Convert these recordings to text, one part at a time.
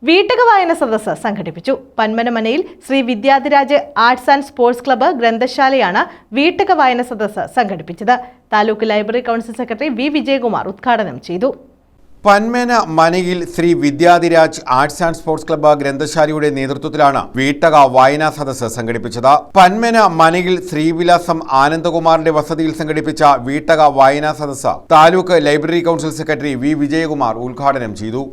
വീട്ടക വായന സദസ്സ് സംഘടിപ്പിച്ചു. പന്മനമനയിൽ Shri Vidyadhiraj arts and sports club ഗ്രന്ഥശാലയാണ് വീട്ടക വായന സദസ്സ് സംഘടിപ്പിച്ചത്. Taluk library council secretary V Vijayakumar ഉദ്ഘാടനം ചെയ്തു. പന്മന മനയിൽ Shri Vidyadhiraj arts and sports club ഗ്രന്ഥശാലയുടെ നേതൃത്വത്തിലാണ് വീട്ടക വായനാ സദസ്സ് സംഘടിപ്പിച്ചത്. പന്മന മനയിൽ ശ്രീവിലാസം ആനന്ദകുമാറിന്റെ വസതിയിൽ സംഘടിപ്പിച്ച വീട്ടക വായനാ സദസ്സ് taluk library council secretary V Vijayakumar ഉദ്ഘാടനം ചെയ്തു.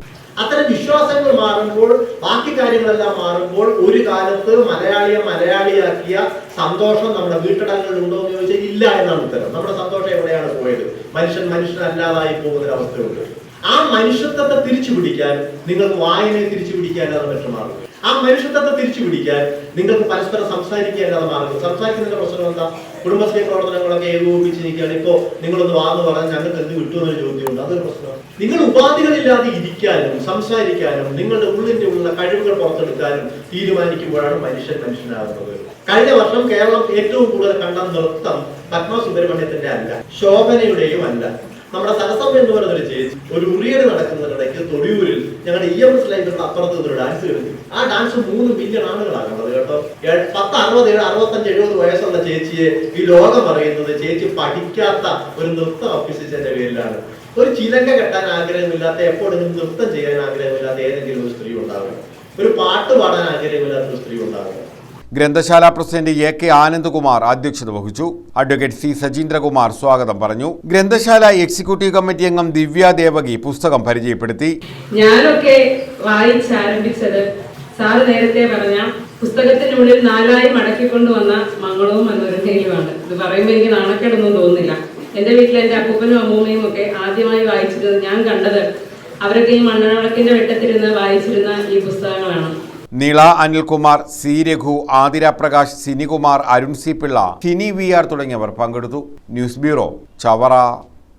അത്തരം വിശ്വാസങ്ങൾ മാറുമ്പോൾ ബാക്കി കാര്യങ്ങളെല്ലാം മാറുമ്പോൾ ഒരു കാലത്ത് മലയാളിയാക്കിയ സന്തോഷം നമ്മുടെ വീട്ടടങ്ങളിൽ ഉണ്ടോ എന്ന് ചോദിച്ചാൽ ഇല്ല എന്നാണ് ഉത്തരം. നമ്മുടെ സന്തോഷം എവിടെയാണ് പോയത്? മനുഷ്യനല്ലാതായി പോകുന്ന അവസ്ഥയുണ്ട്. ആ മനുഷ്യത്വത്തെ തിരിച്ചു പിടിക്കാൻ നിങ്ങൾക്ക് വായനയെ തിരിച്ചു പിടിക്കാനാണ് മറ്റു മാർഗം. ആ മനുഷ്യത്വത്തെ തിരിച്ചു പിടിക്കാൻ നിങ്ങൾക്ക് പരസ്പരം സംസാരിക്കാനാണ് മാർഗം. സംസാരിക്കുന്നതിന്റെ പ്രശ്നം എന്താ? കുടുംബശ്രീ പ്രവർത്തനങ്ങളൊക്കെ ഏകോപിപ്പിച്ച് നിൽക്കുകയാണ്. ഇപ്പോ നിങ്ങളൊന്ന് വാന്ന് പറഞ്ഞാൽ ഞങ്ങൾക്ക് എന്ത് കിട്ടും എന്നൊരു ചോദ്യമുണ്ട്. അതൊരു പ്രശ്നം. നിങ്ങൾ ഉപാധികളില്ലാതെ ഇരിക്കാനും സംസാരിക്കാനും നിങ്ങളുടെ ഉള്ളിന്റെ ഉള്ള കഴിവുകൾ പുറത്തെടുക്കാനും തീരുമാനിക്കുമ്പോഴാണ് മനുഷ്യനാകുന്നത്. കഴിഞ്ഞ വർഷം കേരളം ഏറ്റവും കൂടുതൽ കണ്ട നൃത്തം പത്മ സുബ്രഹ്മണ്യത്തിന്റെ അല്ല, ശോഭനയുടെയും അല്ല, നമ്മുടെ സരസം എന്ന് പറയുന്നൊരു ചേച്ചി ഒരു ഉറിയടി നടക്കുന്നതിനിടയ്ക്ക് തൊടിയൂരിൽ ഞങ്ങളുടെ EMS ലൈബ്രറിയുടെ അപ്പുറത്ത് ഒരു ഡാൻസ് കളിച്ചു. ആ ഡാൻസ് 3 മില്യൺ ആളുകളാണ് കണ്ടത് കേട്ടോ. 10, 60, 65, 70 വയസ്സുള്ള ചേച്ചിയെ ഈ ലോകം അറിയുന്നത് ചേച്ചി പഠിക്കാത്ത ഒരു നൃത്തം അഭ്യസിച്ചതിന്റെ പേരിലാണ്. ഒരു ചിലങ്ക കെട്ടാൻ ആഗ്രഹമില്ലാത്ത, എപ്പോഴെങ്കിലും നൃത്തം ചെയ്യാൻ ആഗ്രഹമില്ലാത്ത ഏതെങ്കിലും ഒരു സ്ത്രീ ഉണ്ടാകണം. ഒരു പാട്ട് പാടാൻ ആഗ്രഹമില്ലാത്ത ഒരു സ്ത്രീ ഉണ്ടാകണം. ഗ്രന്ഥശാല പ്രസിഡന്റ് A.K. ആനന്ദകുമാർ അധ്യക്ഷത വഹിച്ചു. Advocate C. സജീന്ദ്രകുമാർ സ്വാഗതം പറഞ്ഞു. ഗ്രന്ഥശാല എക്സിക്യൂട്ടീവ് കമ്മിറ്റി അംഗം ദിവ്യ ദേവകി പുസ്തകം പരിചയപ്പെടുത്തി. ഞാനൊക്കെ വായിച്ചാരംഭിച്ചത് സാറ് നേരത്തെ പറഞ്ഞ പുസ്തകത്തിനുള്ളിൽ 4 മടക്കിക്കൊണ്ടുവന്ന മംഗളവും മനോരമയിലുമാണ്. ഇത് പറയുമ്പോൾ എനിക്ക് നാണക്കേടൊന്നും തോന്നുന്നില്ല. എന്റെ വീട്ടിൽ എന്റെ അപ്പൂപ്പനും അമ്മൂമ്മയും ഒക്കെ ആദ്യമായി വായിച്ചത്, ഞാൻ കണ്ടത് അവരൊക്കെ ഈ മണ്ണവിളക്കിന്റെ വെട്ടത്തിരുന്ന് വായിച്ചിരുന്ന ഈ പുസ്തകങ്ങളാണ്. നീള Anilkumar, C. Raghu, Athira Prakash, സിനികുമാർ, Arun C. Pillai, Tini VR തുടങ്ങിയവർ പങ്കെടുത്തു. News bureau, Chavara.